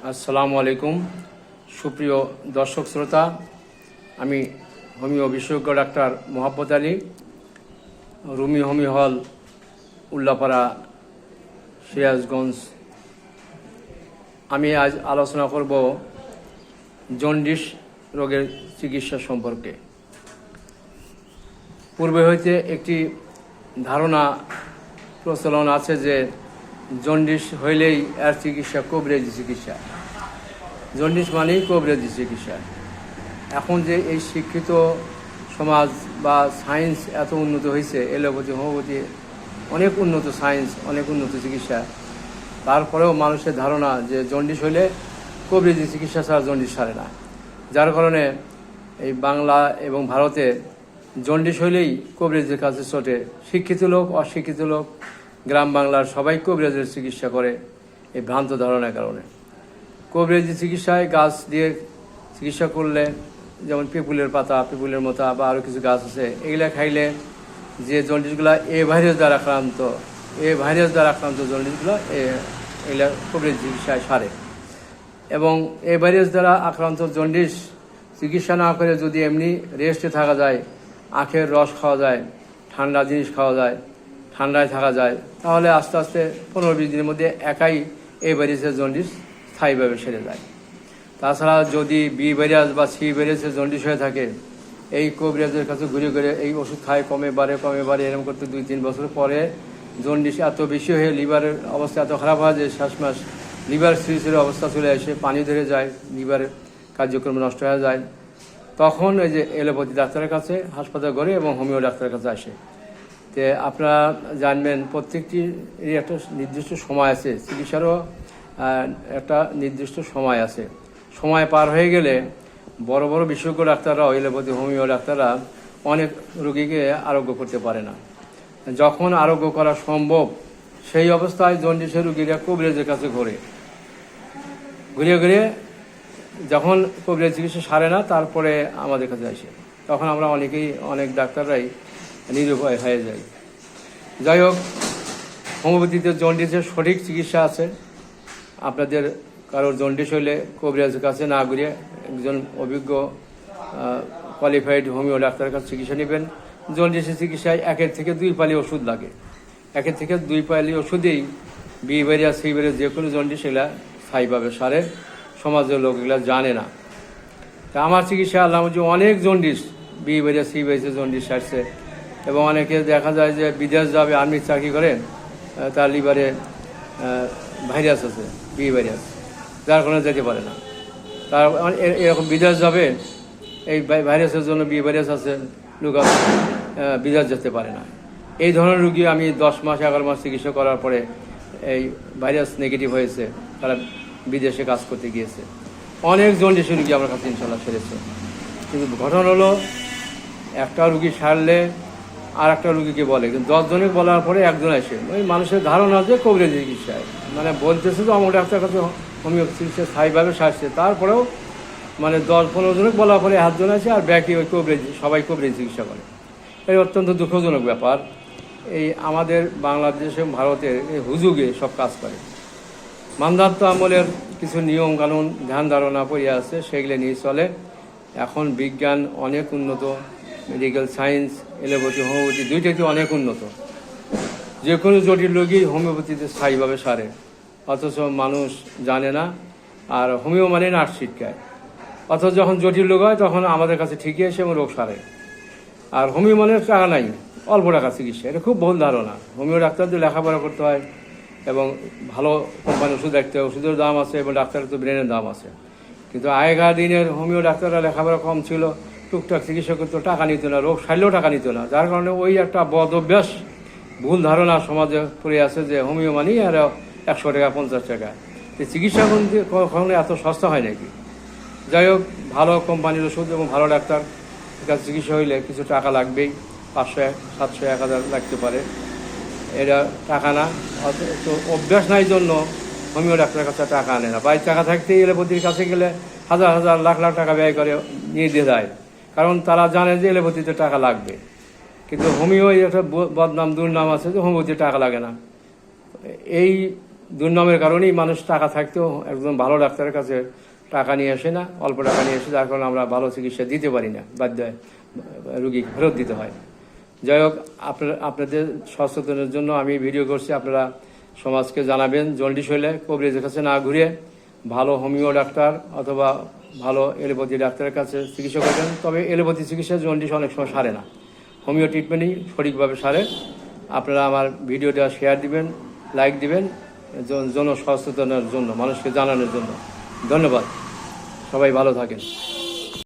আসসালামু আলাইকুম সুপ্রিয় দর্শক শ্রোতা, আমি হোমিও বিশেষজ্ঞ ডাক্তার মোহাম্মদ আলী, রুমি হোমি হল, উল্লাপাড়া, সিরাজগঞ্জ। আমি আজ আলোচনা করব জন্ডিস রোগের চিকিৎসা সম্পর্কে। পূর্বে হইতে একটি ধারণা প্রচলন আছে যে জন্ডিস হইলেই এর চিকিৎসা কবিরাজি চিকিৎসা, জন্ডিস মানেই কবিরাজি চিকিৎসা। এখন যে এই শিক্ষিত সমাজ বা সায়েন্স এত উন্নত হয়েছে, এলোপ্যাথি হোমিওপ্যাথি অনেক উন্নত সায়েন্স, অনেক উন্নত চিকিৎসা, তারপরেও মানুষের ধারণা যে জন্ডিস হইলে কবিরাজি চিকিৎসা ছাড়া জন্ডিস সারে না। যার কারণে এই বাংলা এবং ভারতে জন্ডিস হইলেই কবিরাজির কাছে ছোটে। শিক্ষিত লোক, অশিক্ষিত লোক, গ্রাম বাংলার সবাই কবিরাজের চিকিৎসা করে এই ভ্রান্ত ধারণার কারণে। কবিরাজি চিকিৎসায় গাছ দিয়ে চিকিৎসা করলে, যেমন পেপুলের পাতা, পেপুলের মোতা বা আরও কিছু গাছ আছে, এগুলা খাইলে যে জন্ডিসগুলো এ ভাইরাস দ্বারা আক্রান্ত জন্ডিসগুলো এগুলা কবিরাজি চিকিৎসায় সারে। এবং এই ভাইরাস দ্বারা আক্রান্ত জন্ডিস চিকিৎসা না করে যদি এমনি রেস্টে থাকা যায়, আখের রস খাওয়া যায়, ঠান্ডা জিনিস খাওয়া যায়, ঠান্ডায় থাকা যায়, তাহলে আস্তে আস্তে 15-20 দিনের মধ্যে একাই এই ভাইরাসের জন্ডিস স্থায়ীভাবে সেরে যায়। তাছাড়া যদি বি ভাইরাস বা সি ভাইরাসের জন্ডিস হয়ে থাকে, এই কবিরাজের কাছে ঘুরে ঘুরে এই ওষুধ খায়, কমে বাড়ে এরকম করতে 2-3 বছর পরে জন্ডিস এত বেশি হয়ে লিভারের অবস্থা এত খারাপ হয় যে শ্বাসমাস লিভার সিরিজের অবস্থা চলে আসে, পানি ধরে যায়, লিভারের কার্যক্রম নষ্ট হয়ে যায়। তখন এই যে এলোপ্যাথি ডাক্তারের কাছে হাসপাতাল ঘরে এবং হোমিও ডাক্তারের কাছে আসে। তে আপনারা জানবেন প্রত্যেকটি একটা নির্দিষ্ট সময় আছে, চিকিৎসারও একটা নির্দিষ্ট সময় আছে। সময় পার হয়ে গেলে বড় বড় বিশেষজ্ঞ ডাক্তাররা, এলোপ্যাথি হোমিও ডাক্তাররা অনেক রোগীকে আরোগ্য করতে পারে না। যখন আরোগ্য করা সম্ভব সেই অবস্থায় জন্ডিসের রোগীরা কবিরাজের কাছে ঘুরে ঘুরে যখন কবিরাজ চিকিৎসা সারে না, তারপরে আমাদের কাছে আসে। তখন আমরা অনেক ডাক্তাররাই নিরুপায় হয়ে যায়। যাই হোক, হোমিওপ্যাথিতে জন্ডিসের সঠিক চিকিৎসা আছে। আপনাদের কারোর জন্ডিস হইলে কবিরাজের কাছে না ঘুরে একজন অভিজ্ঞ কোয়ালিফাইড হোমিও ডাক্তারের কাছে চিকিৎসা নেবেন। জন্ডিসের চিকিৎসায় 1 থেকে 2 পালি ওষুধ লাগে। 1 থেকে 2 পালি ওষুধেই বি ভাইরাস, সি ভাইরাস যে কোনো জন্ডিস এগুলা স্থায়ীভাবে সারে। সমাজের লোক এগুলা জানে না। তা আমার চিকিৎসা আল্লাহ অনেক জন্ডিস, বি ভাইরাস, সি ভাইরাসের জন্ডিস সারছে। এবং অনেকে দেখা যায় যে বিদেশ যাবে, আর্মির চাকরি করে, তার লিভারে ভাইরাস আছে, বি ভাইরাস, যার কারণে যেতে পারে না। তার এরকম বিদেশ যাবে, এই ভাইরাসের জন্য বি ভাইরাস আছে, লোক বিদেশ যেতে পারে না। এই ধরনের রুগী আমি 10 মাস 11 মাস চিকিৎসা করার পরে এই ভাইরাস নেগেটিভ হয়েছে, তারা বিদেশে কাজ করতে গিয়েছে। অনেক জন্ডিসের রুগী আমার কাছে ইনশাল্লাহ সেরেছে। কিন্তু ঘটনা হলো, একটা রুগী সারলে আর একটা রুগীকে বলে, কিন্তু 10 জনকে বলার পরে একজন আসে। ওই মানুষের ধারণা যে কবিরাজি চিকিৎসায়, মানে বলতেছে তো আমার ডাক্তার কাছে হোমিওপ্যাথি চিকিৎসা স্থায়ীভাবে সারছে, তারপরেও মানে 10-15 জনকে বলার পরে 1 জন আসে, আর বাকি ওই সবাই কবিরাজি চিকিৎসা করে। এই অত্যন্ত দুঃখজনক ব্যাপার। এই আমাদের বাংলাদেশ এবং ভারতের এই হুজুগে সব কাজ করে। মান্ধাত্য আমলের কিছু নিয়ম কানুন ধ্যান ধারণা পড়িয়া আছে, সেগুলো নিয়ে চলে। এখন বিজ্ঞান অনেক উন্নত, মেডিকেল সায়েন্স, এলোপ্যাথি হোমিওপ্যাথি দুইটাই অনেক উন্নত। যে কোনো জটিল রোগী হোমিওপ্যাথিতে স্থায়ীভাবে সারে, অথচ মানুষ জানে না। আর হোমিও মানে নার্স ছিটকায়, অথচ যখন জটিল রোগ হয় তখন আমাদের কাছে ঠিকই এসে এবং রোগ সারে। আর হোমিও মানে টাকা নাই, অল্প টাকা চিকিৎসা, এটা খুব ভুল ধারণা। হোমিও ডাক্তারদের লেখাপড়া করতে হয় এবং ভালো কোম্পানির ওষুধ রাখতে হয়, ওষুধের দাম আছে এবং ডাক্তারের তো ব্রেনের দাম আছে। কিন্তু আগেকার দিনের হোমিও ডাক্তাররা লেখাপড়া কম ছিল, টুকটাক চিকিৎসা করতো, টাকা নিত না, রোগ সারলেও টাকা নিত না। যার কারণে ওই একটা বদ অভ্যাস, ভুল ধারণা সমাজে পড়ে আছে যে হোমিও মানি আর 100 টাকা 50 টাকা। তো চিকিৎসা কখনো এত সস্তা হয় নাকি? যাই হোক, ভালো কোম্পানির ওষুধ এবং ভালো ডাক্তার কাছে চিকিৎসা হইলে কিছু টাকা লাগবেই, 500, 700, 1000 লাগতে পারে। এটা টাকা না, তো অভ্যাস নাই জন্য হোমিও ডাক্তারের কাছে টাকা আনে না। বাইরে টাকা থাকতে এলোপ্যাথির কাছে গেলে হাজার হাজার লাখ লাখ টাকা ব্যয় করে নিয়ে দিয়ে যায়, কারণ তারা জানে যে এলোপ্যাথিতে টাকা লাগবে। কিন্তু হোমিও একটা বদনাম দুর্নাম আছে যে হোমিওপ্যাথিতে টাকা লাগে না। এই দুর্নামের কারণেই মানুষ টাকা থাকতেও একজন ভালো ডাক্তারের কাছে টাকা নিয়ে আসে না, অল্প টাকা নিয়ে আসে, যার কারণে আমরা ভালো চিকিৎসা দিতে পারি না, বাধ্য হয় রুগীকে ফেরত দিতে হয়। যাই হোক, আপনাদের সচেতনের জন্য আমি ভিডিও করছি। আপনারা সমাজকে জানাবেন, জন্ডিস হলে কবিরাজের কাছে না ঘুরে ভালো হোমিও ডাক্তার অথবা ভালো এলোপ্যাথি ডাক্তারের কাছে চিকিৎসা করবেন। তবে এলোপ্যাথি চিকিৎসা জন্ডিস অনেক সময় সারে না, হোমিও ট্রিটমেন্টই সঠিকভাবে সারে। আপনারা আমার ভিডিওটা শেয়ার দিবেন, লাইক দিবেন, জন সচেতনের জন্য, মানুষকে জানানোর জন্য। ধন্যবাদ, সবাই ভালো থাকেন।